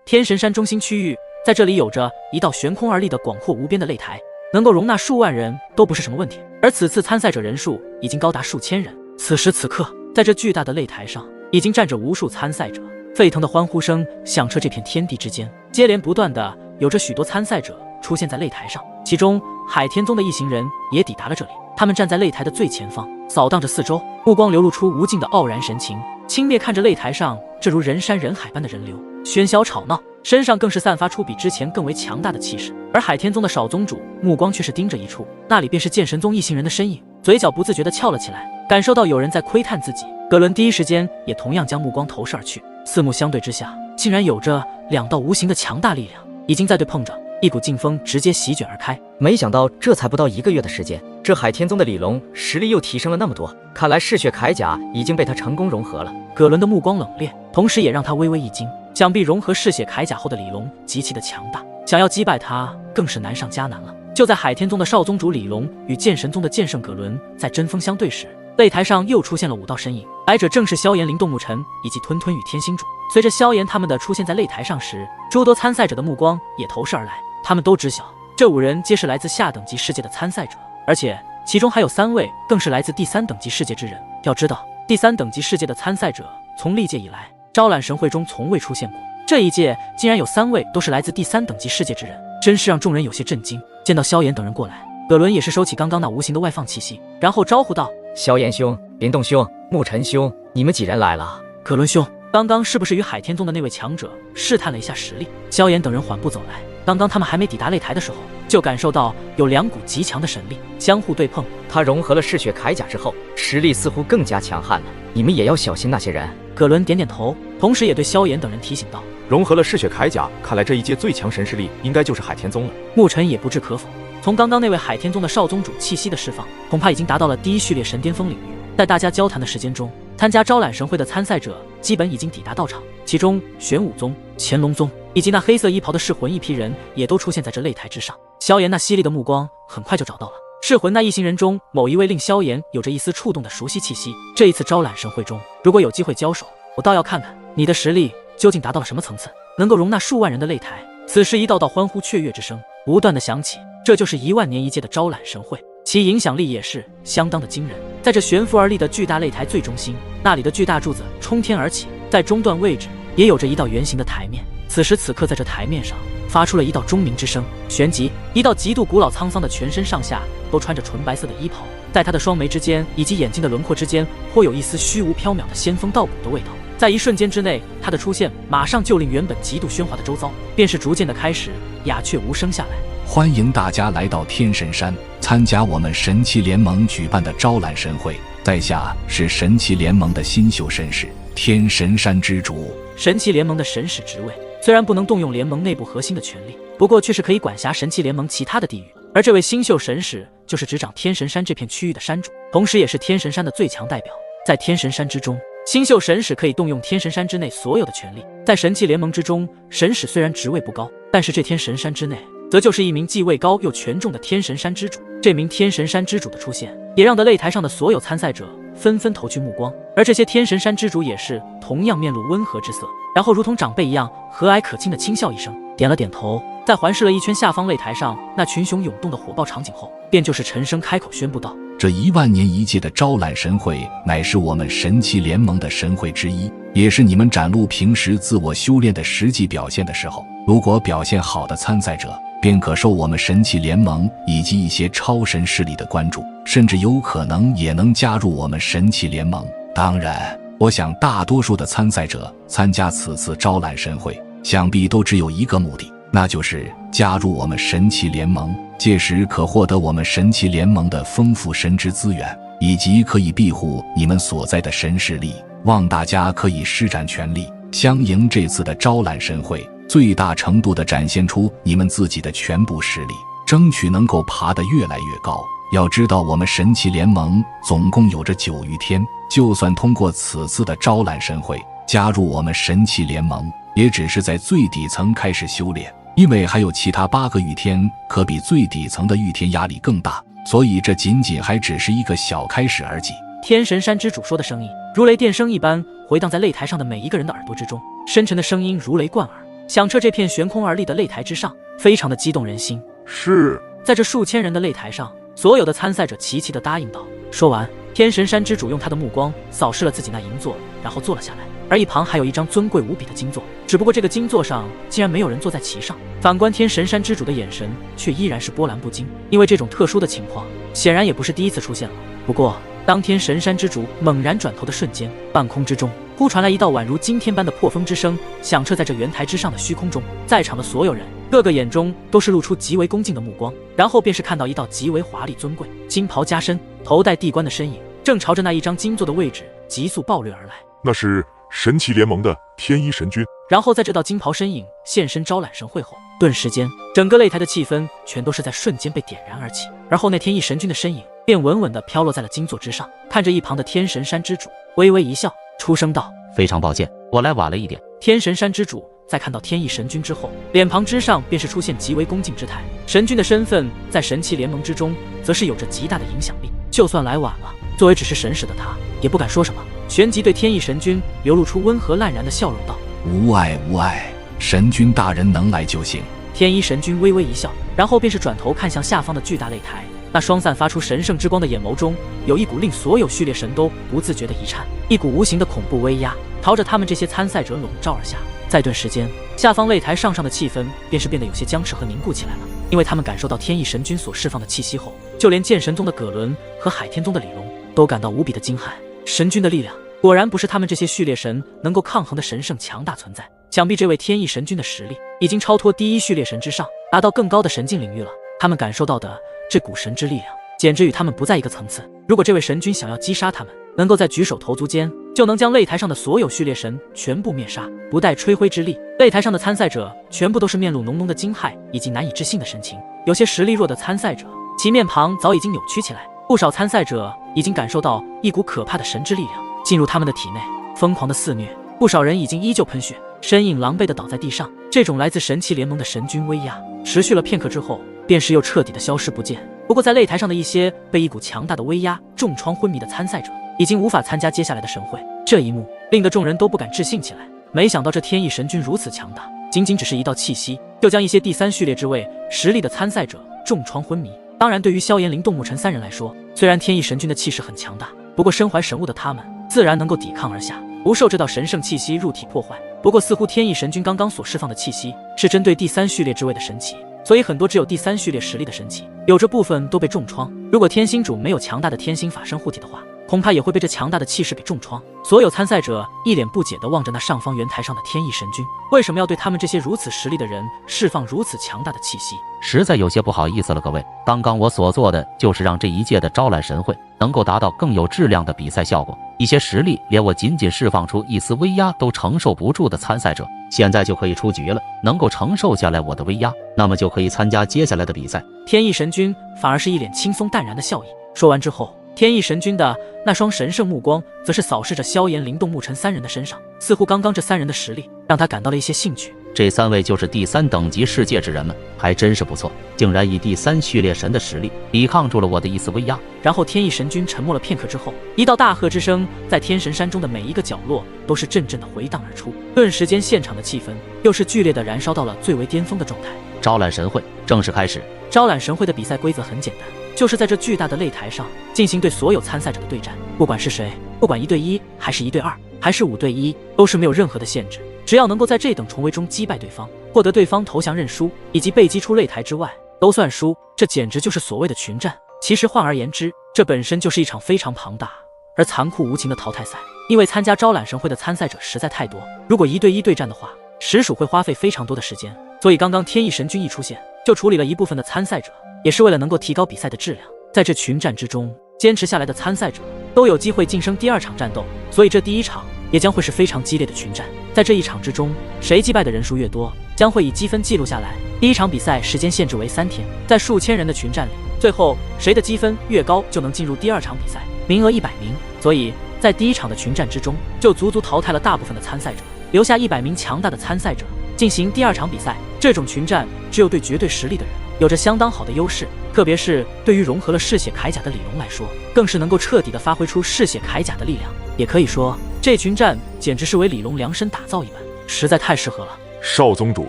天神山中心区域，在这里有着一道悬空而立的广阔无边的擂台，能够容纳数万人都不是什么问题。而此次参赛者人数已经高达数千人。此时此刻，在这巨大的擂台上，已经站着无数参赛者，沸腾的欢呼声响彻这片天地之间，接连不断的有着许多参赛者出现在擂台上。其中，海天宗的一行人也抵达了这里。他们站在擂台的最前方，扫荡着四周，目光流露出无尽的傲然神情，轻蔑看着擂台上这如人山人海般的人流，喧嚣吵闹，身上更是散发出比之前更为强大的气势。而海天宗的少宗主目光却是盯着一处，那里便是剑神宗一行人的身影，嘴角不自觉地翘了起来，感受到有人在窥探自己。葛伦第一时间也同样将目光投射而去，四目相对之下，竟然有着两道无形的强大力量，已经在对碰着。一股劲风直接席卷而开，没想到这才不到1个月的时间，这海天宗的李龙实力又提升了那么多，看来嗜血铠甲已经被他成功融合了。葛伦的目光冷冽，同时也让他微微一惊，想必融合嗜血铠甲后的李龙极其的强大，想要击败他更是难上加难了。就在海天宗的少宗主李龙与剑神宗的剑圣葛伦在针锋相对时，擂台上又出现了5道身影，来者正是萧炎、灵动牧尘以及吞吞与天星主。随着萧炎他们的出现在擂台上时，诸多参赛者的目光也投射而来。他们都知晓，这5人皆是来自下等级世界的参赛者，而且其中还有3位更是来自第3等级世界之人。要知道，第3等级世界的参赛者从历届以来，招揽神会中从未出现过，这一届竟然有3位都是来自第3等级世界之人，真是让众人有些震惊。见到萧炎等人过来，葛伦也是收起刚刚那无形的外放气息，然后招呼道：“萧炎兄、灵动兄、牧尘兄，你们几人来了？”葛伦兄，刚刚是不是与海天宗的那位强者试探了一下实力？萧炎等人缓步走来，刚刚他们还没抵达擂台的时候，就感受到有2股极强的神力相互对碰。他融合了嗜血铠甲之后，实力似乎更加强悍了，你们也要小心那些人。葛伦点点头，同时也对萧炎等人提醒道：“融合了嗜血铠甲，看来这一届最强神实力应该就是海天宗了。”牧尘也不置可否，从刚刚那位海天宗的少宗主气息的释放，恐怕已经达到了第1序列神巅峰领域。在大家交谈的时间中，参加招揽神会的参赛者基本已经抵达到场，其中玄武宗、乾隆宗以及那黑色衣袍的噬魂一批人也都出现在这擂台之上。萧炎那犀利的目光很快就找到了噬魂那一行人中某一位令萧炎有着一丝触动的熟悉气息。这一次招揽神会中，如果有机会交手，我倒要看看你的实力究竟达到了什么层次，能够容纳数万人的擂台。此时一道道欢呼雀跃之声不断的响起，这就是1万年一届的招揽神会，其影响力也是相当的惊人。在这悬浮而立的巨大擂台最中心，那里的巨大柱子冲天而起，在中段位置也有着一道圆形的台面。此时此刻，在这台面上发出了一道钟鸣之声，旋即一道极度古老沧桑的全身上下都穿着纯白色的衣袍，在他的双眉之间以及眼睛的轮廓之间，颇有一丝虚无缥缈的仙风道骨的味道。在一瞬间之内，他的出现马上就令原本极度喧哗的周遭便是逐渐的开始鸦雀无声下来。欢迎大家来到天神山，参加我们神奇联盟举办的招揽神会。在下是神奇联盟的新秀神使，天神山之主。神奇联盟的神使职位虽然不能动用联盟内部核心的权力，不过却是可以管辖神奇联盟其他的地域。而这位新秀神使就是执掌天神山这片区域的山主，同时也是天神山的最强代表。在天神山之中，新秀神使可以动用天神山之内所有的权力。在神奇联盟之中，神使虽然职位不高，但是这天神山之内则就是一名既位高又权重的天神山之主。这名天神山之主的出现，也让得擂台上的所有参赛者纷纷投去目光。而这些天神山之主也是同样面露温和之色，然后如同长辈一样和蔼可亲的轻笑一声，点了点头。在环视了一圈下方擂台上那群雄涌动的火爆场景后，便就是沉声开口宣布道：“这1万年一届的招揽神会，乃是我们神奇联盟的神会之一，也是你们展露平时自我修炼的实际表现的时候。如果表现好的参赛者，便可受我们神奇联盟以及一些超神势力的关注，甚至有可能也能加入我们神奇联盟。当然，我想大多数的参赛者参加此次招揽神会，想必都只有一个目的，那就是加入我们神奇联盟，届时可获得我们神奇联盟的丰富神之资源，以及可以庇护你们所在的神势力。望大家可以施展全力，相迎这次的招揽神会，最大程度地展现出你们自己的全部实力，争取能够爬得越来越高。要知道，我们神奇联盟总共有着9余天，就算通过此次的招揽神会，加入我们神奇联盟，也只是在最底层开始修炼，因为还有其他8个御天可比最底层的御天压力更大，所以这仅仅还只是一个小开始而已。天神山之主说的声音如雷电声一般回荡在擂台上的每一个人的耳朵之中，深沉的声音如雷贯耳，响彻这片悬空而立的擂台之上，非常的激动人心。是。在这数千人的擂台上，所有的参赛者齐齐地答应道。说完，天神山之主用他的目光扫视了自己那银座，然后坐了下来。而一旁还有一张尊贵无比的金座，只不过这个金座上竟然没有人坐在其上。反观天神山之主的眼神却依然是波澜不惊，因为这种特殊的情况显然也不是第一次出现了。不过当天神山之主猛然转头的瞬间，半空之中忽传来一道宛如惊天般的破风之声，响彻在这圆台之上的虚空中。在场的所有人个个眼中都是露出极为恭敬的目光，然后便是看到一道极为华丽尊贵、金袍加身、头戴帝冠的身影，正朝着那一张金座的位置急速暴掠而来。那是神奇联盟的天一神君。然后在这道金袍身影现身招揽神会后，顿时间整个擂台的气氛全都是在瞬间被点燃而起。而后那天一神君的身影便稳稳地飘落在了金座之上，看着一旁的天神山之主，微微一笑，出声道：非常抱歉，我来晚了一点。天神山之主在看到天意神君之后，脸庞之上便是出现极为恭敬之态。神君的身份在神奇联盟之中则是有着极大的影响力，就算来晚了，作为只是神使的他也不敢说什么，旋即对天意神君流露出温和烂然的笑容道：无碍无碍，神君大人能来就行。天一神君微微一笑，然后便是转头看向下方的巨大擂台，那双散发出神圣之光的眼眸中有一股令所有序列神都不自觉的一颤，一股无形的恐怖威压朝着他们这些参赛者笼罩而下。在顿时间，下方擂台上的气氛便是变得有些僵持和凝固起来了，因为他们感受到天意神君所释放的气息后，就连剑神宗的葛伦和海天宗的李龙都感到无比的惊骇。神君的力量果然不是他们这些序列神能够抗衡的神圣强大存在，想必这位天意神君的实力已经超脱第一序列神之上，达到更高的神境领域了。他们感受到的这股神之力量简直与他们不在一个层次。如果这位神君想要击杀他们，能够在举手投足间就能将擂台上的所有序列神全部灭杀，不带吹灰之力。擂台上的参赛者全部都是面露浓浓的惊骇以及难以置信的神情，有些实力弱的参赛者其面庞早已经扭曲起来，不少参赛者已经感受到一股可怕的神之力量进入他们的体内，疯狂的肆虐，不少人已经依旧喷血，身影狼狈地倒在地上。这种来自神奇联盟的神君威压持续了片刻之后，便是又彻底的消失不见。不过在擂台上的一些被一股强大的威压重创昏迷的参赛者已经无法参加接下来的神会，这一幕令得众人都不敢置信起来。没想到这天意神君如此强大，仅仅只是一道气息就将一些第三序列之位实力的参赛者重创昏迷。当然对于萧炎、灵动木尘三人来说，虽然天意神君的气势很强大，不过身怀神物的他们自然能够抵抗而下，不受这道神圣气息入体破坏。不过似乎天意神君刚刚所释放的气息是针对第三序列之位的神奇，所以很多只有第三序列实力的神奇有着部分都被重创。如果天星主没有强大的天星法身护体的话，恐怕也会被这强大的气势给重创。所有参赛者一脸不解地望着那上方圆台上的天意神君，为什么要对他们这些如此实力的人释放如此强大的气息？实在有些不好意思了，各位，刚刚我所做的就是让这一届的招揽神会能够达到更有质量的比赛效果。一些实力连我仅仅释放出一丝威压都承受不住的参赛者，现在就可以出局了。能够承受下来我的威压，那么就可以参加接下来的比赛。天意神君反而是一脸轻松淡然的笑意。说完之后，天意神君的那双神圣目光则是扫视着萧炎、灵动木尘三人的身上，似乎刚刚这三人的实力让他感到了一些兴趣。这三位就是第三等级世界之人们，还真是不错，竟然以第三序列神的实力抵抗住了我的一丝威压。然后天意神君沉默了片刻之后，一道大喝之声在天神山中的每一个角落都是阵阵的回荡而出，顿时间现场的气氛又是剧烈的燃烧到了最为巅峰的状态。招揽神会正式开始。招揽神会的比赛规则很简单，就是在这巨大的擂台上进行对所有参赛者的对战，不管是谁，不管1对1还是1对2还是5对1，都是没有任何的限制。只要能够在这等重围中击败对方，获得对方投降认输以及被击出擂台之外，都算输。这简直就是所谓的群战。其实换而言之，这本身就是一场非常庞大而残酷无情的淘汰赛。因为参加招揽神会的参赛者实在太多，如果1对1对战的话，实属会花费非常多的时间。所以刚刚天意神君一出现，就处理了一部分的参赛者，也是为了能够提高比赛的质量。在这群战之中，坚持下来的参赛者都有机会晋升第2场战斗，所以这第1场也将会是非常激烈的群战。在这一场之中，谁击败的人数越多，将会以积分记录下来。第1场比赛时间限制为3天，在数千人的群战里，最后谁的积分越高，就能进入第2场比赛，名额100名。所以在第1场的群战之中，就足足淘汰了大部分的参赛者，留下100名强大的参赛者进行第2场比赛。这种群战只有对绝对实力的人有着相当好的优势，特别是对于融合了嗜血铠甲的李龙来说，更是能够彻底的发挥出嗜血铠甲的力量。也可以说，这群战简直是为李龙量身打造一般，实在太适合了。少宗主，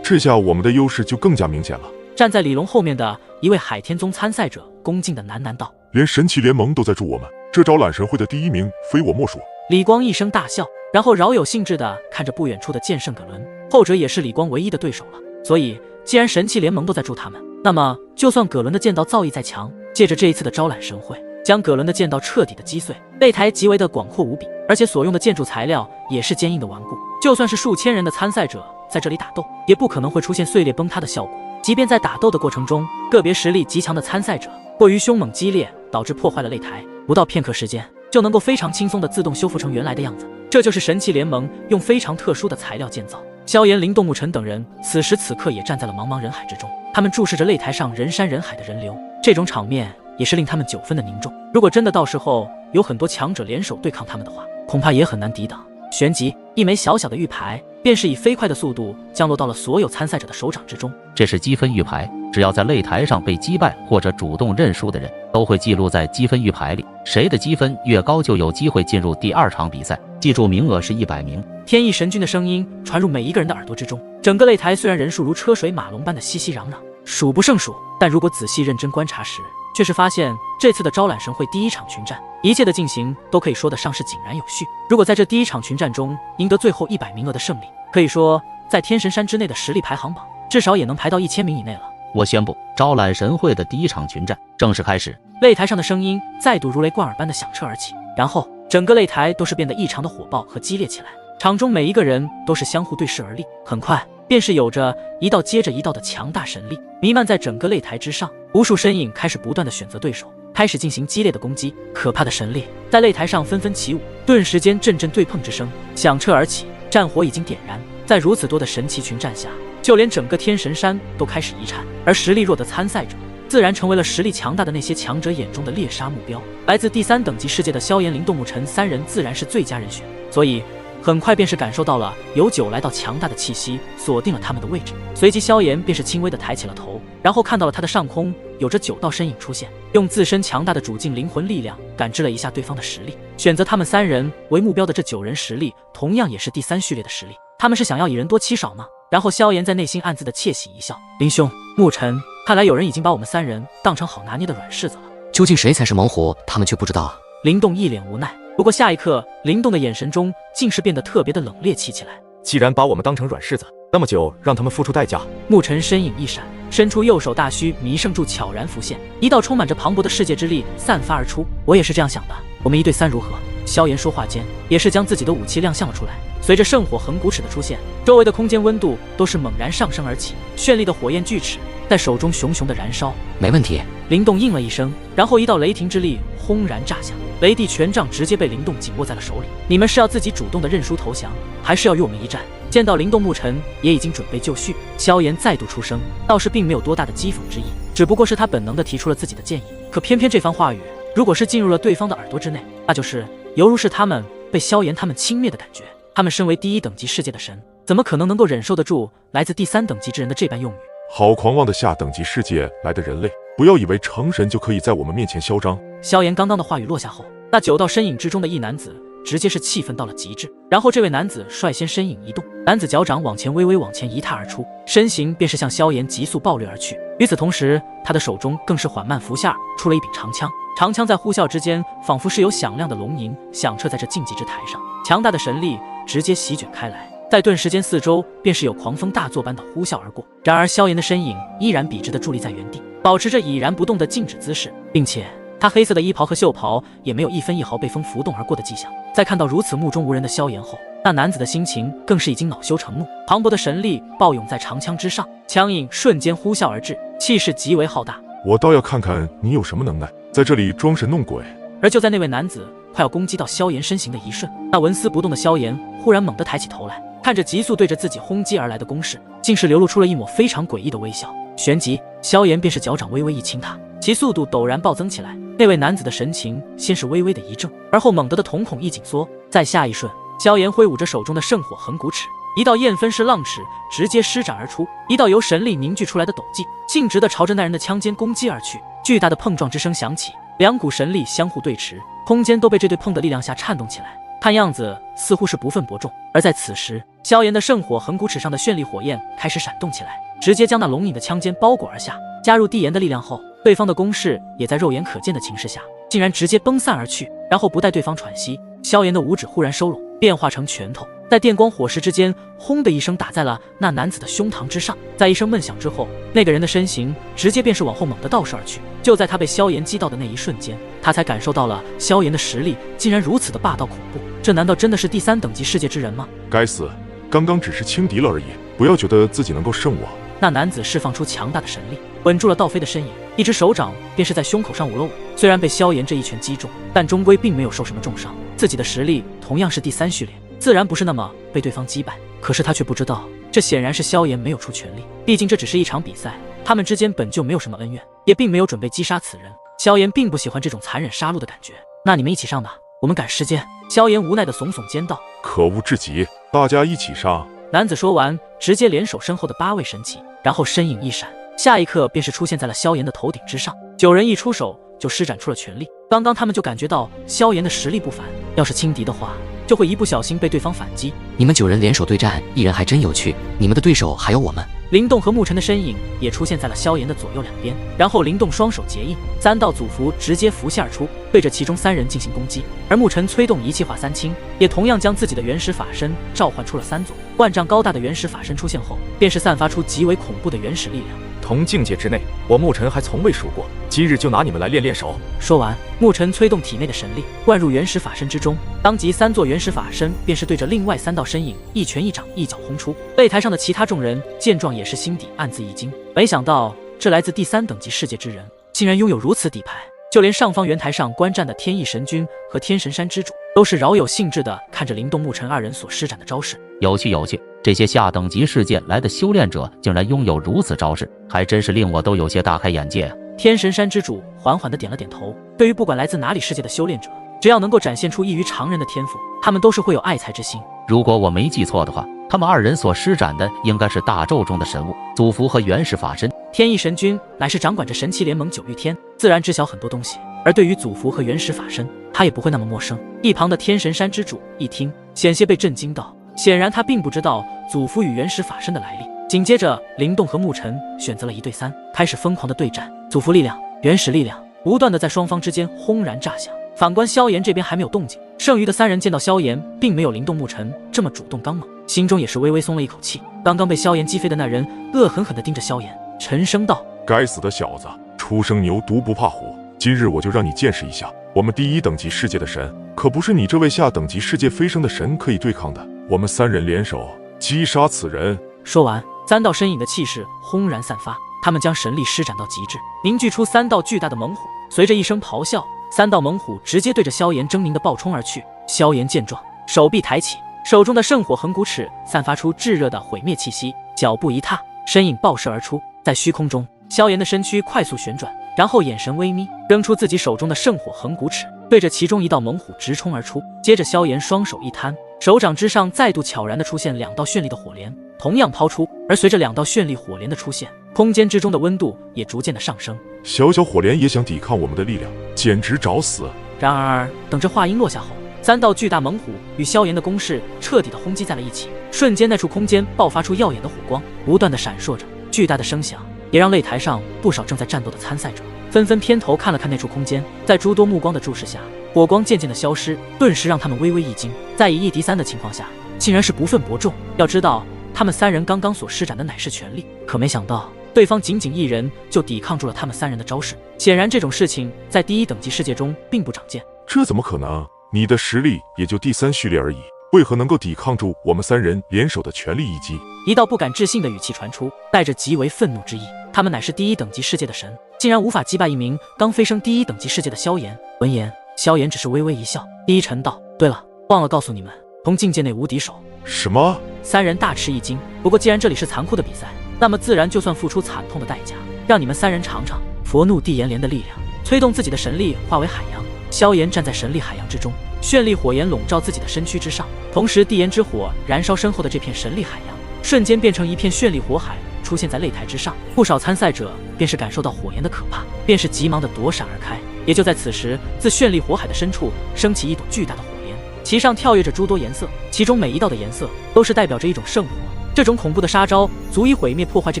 这下我们的优势就更加明显了。站在李龙后面的一位海天宗参赛者恭敬地喃喃道：“连神奇联盟都在助我们，这招揽神会的第一名非我莫属。”李光一声大笑，然后饶有兴致地看着不远处的剑圣葛伦，后者也是李光唯一的对手了。所以，既然神奇联盟都在助他们，那么就算葛伦的剑道造诣再强，借着这一次的招揽神会，将葛伦的剑道彻底的击碎。擂台极为的广阔无比，而且所用的建筑材料也是坚硬的顽固，就算是数千人的参赛者在这里打斗，也不可能会出现碎裂崩塌的效果。即便在打斗的过程中，个别实力极强的参赛者过于凶猛激烈，导致破坏了擂台，不到片刻时间就能够非常轻松的自动修复成原来的样子。这就是神奇联盟用非常特殊的材料建造。萧炎、林动、沐尘等人此时此刻也站在了茫茫人海之中，他们注视着擂台上人山人海的人流，这种场面也是令他们9分的凝重。如果真的到时候有很多强者联手对抗他们的话，恐怕也很难抵挡。旋即，一枚小小的玉牌便是以飞快的速度降落到了所有参赛者的手掌之中。这是积分玉牌，只要在擂台上被击败或者主动认输的人，都会记录在积分玉牌里。谁的积分越高，就有机会进入第2场比赛。记住，名额是100名。天意神君的声音传入每一个人的耳朵之中。整个擂台虽然人数如车水马龙般的熙熙攘攘，数不胜数，但如果仔细认真观察时，却是发现这次的招揽神会第1场群战，一切的进行都可以说得上是井然有序。如果在这第1场群战中赢得最后100名额的胜利，可以说在天神山之内的实力排行榜至少也能排到1000名以内了。我宣布，招揽神会的第1场群战正式开始。擂台上的声音再度如雷贯耳般的响彻而起，然后整个擂台都是变得异常的火爆和激烈起来。场中每一个人都是相互对视而立，很快便是有着一道接着一道的强大神力弥漫在整个擂台之上，无数身影开始不断的选择对手，开始进行激烈的攻击。可怕的神力在擂台上纷纷起舞，顿时间阵阵对碰之声响彻而起，战火已经点燃。在如此多的神奇群战下，就连整个天神山都开始一颤，而实力弱的参赛者自然成为了实力强大的那些强者眼中的猎杀目标。来自第3等级世界的萧炎、林动、沐尘3人自然是最佳人选，所以很快便是感受到了由9来到强大的气息锁定了他们的位置。随即萧炎便是轻微的抬起了头，然后看到了他的上空有着9道身影出现，用自身强大的主境灵魂力量感知了一下对方的实力。选择他们3人为目标的这9人实力同样也是第3序列的实力，他们是想要以人多欺少吗？然后萧炎在内心暗自的窃喜一笑，林兄、沐尘，看来有人已经把我们3人当成好拿捏的软柿子了。究竟谁才是猛虎，他们却不知道啊。林动一脸无奈，不过下一刻林动的眼神中竟是变得特别的冷冽气起来。既然把我们当成软柿子，那么就让他们付出代价。沐尘身影一闪，伸出右手大须弥圣柱悄然浮现，一道充满着磅礴的世界之力散发而出。我也是这样想的，我们1对3如何？萧炎说话间也是将自己的武器亮相了出来。随着圣火横骨尺的出现，周围的空间温度都是猛然上升而起，绚丽的火焰锯齿在手中熊熊的燃烧。没问题。林动应了一声，然后一道雷霆之力轰然炸下，雷帝权杖直接被林动紧握在了手里。你们是要自己主动的认输投降，还是要与我们一战？见到林动、沐尘也已经准备就绪，萧炎再度出声，倒是并没有多大的讥讽之意，只不过是他本能的提出了自己的建议。可偏偏这番话语如果是进入了对方的耳朵之内，那就是犹如是他们被萧炎他们轻蔑的感觉。他们身为第1等级世界的神，怎么可能能够忍受得住来自第3等级之人的这般用语？好狂妄的下等级世界来的人类，不要以为成神就可以在我们面前嚣张。萧炎刚刚的话语落下后，那9道身影之中的一男子直接是气愤到了极致。然后这位男子率先身影一动，男子脚掌往前微微往前一踏而出，身形便是向萧炎急速暴掠而去。与此同时，他的手中更是缓慢浮下出了一柄长枪，长枪在呼啸之间仿佛是有响亮的龙吟响彻在这竞技之台上，强大的神力直接席卷开来，在顿时间四周便是有狂风大作般的呼啸而过。然而萧炎的身影依然笔直地伫立在原地，保持着已然不动的静止姿势，并且他黑色的衣袍和袖袍也没有一分一毫被风浮动而过的迹象。在看到如此目中无人的萧炎后，那男子的心情更是已经恼羞成怒，磅礴的神力暴涌在长枪之上，枪影瞬间呼啸而至，气势极为浩大。我倒要看看你有什么能耐，在这里装神弄鬼。而就在那位男子快要攻击到萧炎身形的一瞬，那纹丝不动的萧炎忽然猛地抬起头来，看着急速对着自己轰击而来的攻势，竟是流露出了一抹非常诡异的微笑。旋即萧炎便是脚掌微微一轻踏，其速度陡然暴增起来。那位男子的神情先是微微的一怔，而后猛地的瞳孔一紧缩，在下一瞬，萧炎挥舞着手中的圣火横骨尺，一道焰分式浪尺直接施展而出，一道由神力凝聚出来的斗技径直的朝着那人的枪尖攻击而去。巨大的碰撞之声响起，两股神力相互对持，空间都被这对碰的力量下颤动起来。看样子似乎是不分伯仲。而在此时，萧炎的圣火横骨齿上的绚丽火焰开始闪动起来，直接将那龙影的枪尖包裹而下。加入地炎的力量后，对方的攻势也在肉眼可见的情势下，竟然直接崩散而去。然后不待对方喘息，萧炎的五指忽然收拢，变化成拳头，在电光火石之间，轰的一声打在了那男子的胸膛之上。在一声闷响之后，那个人的身形直接便是往后猛地倒射而去。就在他被萧炎击到的那一瞬间，他才感受到了萧炎的实力竟然如此的霸道恐怖。这难道真的是第3等级世界之人吗？该死，刚刚只是轻敌了而已，不要觉得自己能够胜我。那男子释放出强大的神力，稳住了道飞的身影，一只手掌便是在胸口上捂了捂。虽然被萧炎这一拳击中，但终归并没有受什么重伤。自己的实力同样是第3序列，自然不是那么被对方击败。可是他却不知道，这显然是萧炎没有出全力，毕竟这只是一场比赛，他们之间本就没有什么恩怨，也并没有准备击杀此人。萧炎并不喜欢这种残忍杀戮的感觉。那你们一起上吧，我们赶时间。萧炎无奈地耸耸肩道：可恶至极，大家一起上。男子说完，直接联手身后的8位神奇，然后身影一闪，下一刻便是出现在了萧炎的头顶之上。9人一出手就施展出了全力。刚刚他们就感觉到萧炎的实力不凡，要是轻敌的话，就会一不小心被对方反击。你们9人联手对战，1人还真有趣。你们的对手还有我们。灵动和沐尘的身影也出现在了萧炎的左右两边，然后灵动双手结印，3道祖符直接浮现而出，对着其中3人进行攻击。而沐尘催动一气化三清，也同样将自己的原始法身召唤出了3座。万丈高大的原始法身出现后，便是散发出极为恐怖的原始力量。同境界之内，我沐尘还从未输过，今日就拿你们来练练手。说完，沐尘催动体内的神力灌入原始法身之中，当即3座原始法身便是对着另外3道身影一拳一掌一脚轰出。擂台上的其他众人见状也是心底暗自一惊，没想到这来自第3等级世界之人竟然拥有如此底牌。就连上方圆台上观战的天意神君和天神山之主都是饶有兴致地看着灵动沐尘2人所施展的招式。有趣有趣，这些下等级世界来的修炼者竟然拥有如此招式，还真是令我都有些大开眼界啊！天神山之主缓缓地点了点头，对于不管来自哪里世界的修炼者，只要能够展现出异于常人的天赋，他们都是会有爱才之心。如果我没记错的话，他们2人所施展的应该是大咒中的神物祖符和原始法身。天意神君乃是掌管着神奇联盟9域天，自然知晓很多东西，而对于祖符和原始法身，他也不会那么陌生。一旁的天神山之主一听，险些被震惊到，显然他并不知道祖符与原始法身的来历。紧接着，灵动和沐尘选择了1对3，开始疯狂的对战。祖符力量、原始力量不断的在双方之间轰然炸响。反观萧炎这边还没有动静，剩余的3人见到萧炎并没有灵动沐尘这么主动刚猛，心中也是微微松了一口气。刚刚被萧炎击飞的那人恶狠狠地盯着萧炎，沉声道：该死的小子，初生牛犊不怕虎，今日我就让你见识一下，我们第1等级世界的神可不是你这位下等级世界飞升的神可以对抗的。我们3人联手击杀此人。说完，3道身影的气势轰然散发，他们将神力施展到极致，凝聚出3道巨大的猛虎。随着一声咆哮，3道猛虎直接对着萧炎狰狞地暴冲而去。萧炎见状，手臂抬起，手中的圣火横骨齿散发出炙热的毁灭气息，脚步一踏，身影爆射而出。在虚空中，萧炎的身躯快速旋转，然后眼神微眯，扔出自己手中的圣火横骨齿，对着其中1道猛虎直冲而出。接着萧炎双手一摊，手掌之上再度悄然地出现2道绚丽的火莲，同样抛出。而随着2道绚丽火莲的出现，空间之中的温度也逐渐的上升。小小火莲也想抵抗我们的力量，简直找死！然而等这话音落下后，3道巨大猛虎与萧炎的攻势彻底的轰击在了一起，瞬间那处空间爆发出耀眼的火光，不断的闪烁着。巨大的声响也让擂台上不少正在战斗的参赛者纷纷偏头看了看那处空间，在诸多目光的注视下，火光渐渐的消失，顿时让他们微微一惊。在以1敌3的情况下，竟然是不分伯仲。要知道他们3人刚刚所施展的乃是全力，可没想到对方仅仅1人就抵抗住了他们3人的招式。显然这种事情在第1等级世界中并不常见。这怎么可能？你的实力也就第3序列而已，为何能够抵抗住我们3人联手的全力一击？一道不敢置信的语气传出，带着极为愤怒之意。他们乃是第1等级世界的神，竟然无法击败一名刚飞升第1等级世界的萧炎。闻言，萧炎只是微微一笑，低沉道：对了，忘了告诉你们，同境界内无敌手。什么？3人大吃一惊。不过既然这里是残酷的比赛，那么自然就算付出惨痛的代价，让你们3人尝尝佛怒地炎莲的力量。催动自己的神力化为海洋，萧炎站在神力海洋之中，绚丽火焰笼罩自己的身躯之上，同时地炎之火燃烧身后的这片神力海洋，瞬间变成一片绚丽火海，出现在擂台之上。不少参赛者便是感受到火焰的可怕，便是急忙的躲闪而开。也就在此时，自绚丽火海的深处升起一朵巨大的火莲，其上跳跃着诸多颜色，其中每一道的颜色都是代表着一种圣火。这种恐怖的杀招足以毁灭破坏这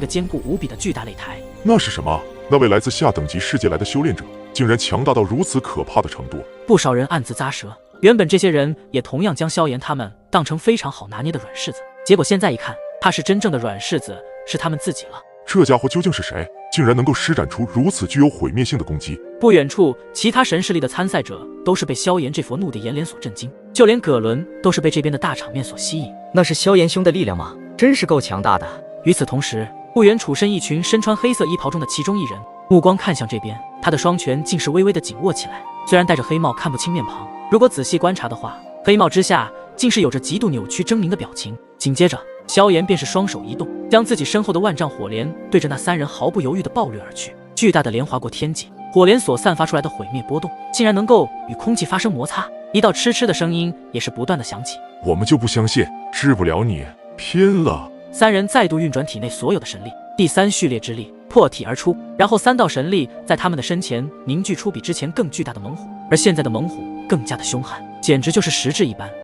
个坚固无比的巨大擂台。那是什么？那位来自下等级世界来的修炼者，竟然强大到如此可怕的程度。不少人暗自咂舌。原本这些人也同样将萧炎他们当成非常好拿捏的软柿子，结果现在一看，他是真正的软柿子，是他们自己了。这家伙究竟是谁？竟然能够施展出如此具有毁灭性的攻击？不远处，其他神势力的参赛者都是被萧炎这佛怒的眼脸所震惊，就连葛伦都是被这边的大场面所吸引。那是萧炎兄的力量吗？真是够强大的。与此同时，不远处身一群身穿黑色衣袍中的其中一人，目光看向这边，他的双拳竟是微微的紧握起来。虽然戴着黑帽看不清面庞，如果仔细观察的话，黑帽之下竟是有着极度扭曲狰狞的表情。紧接着，萧炎便是双手一动，将自己身后的万丈火莲对着那三人毫不犹豫地暴掠而去。巨大的莲划过天际，火莲所散发出来的毁灭波动，竟然能够与空气发生摩擦，一道嗤嗤的声音也是不断的响起。我们就不相信，治不了你，拼了！三人再度运转体内所有的神力，第三序列之力破体而出，然后三道神力在他们的身前凝聚出比之前更巨大的猛虎，而现在的猛虎更加的凶悍，简直就是实质一般。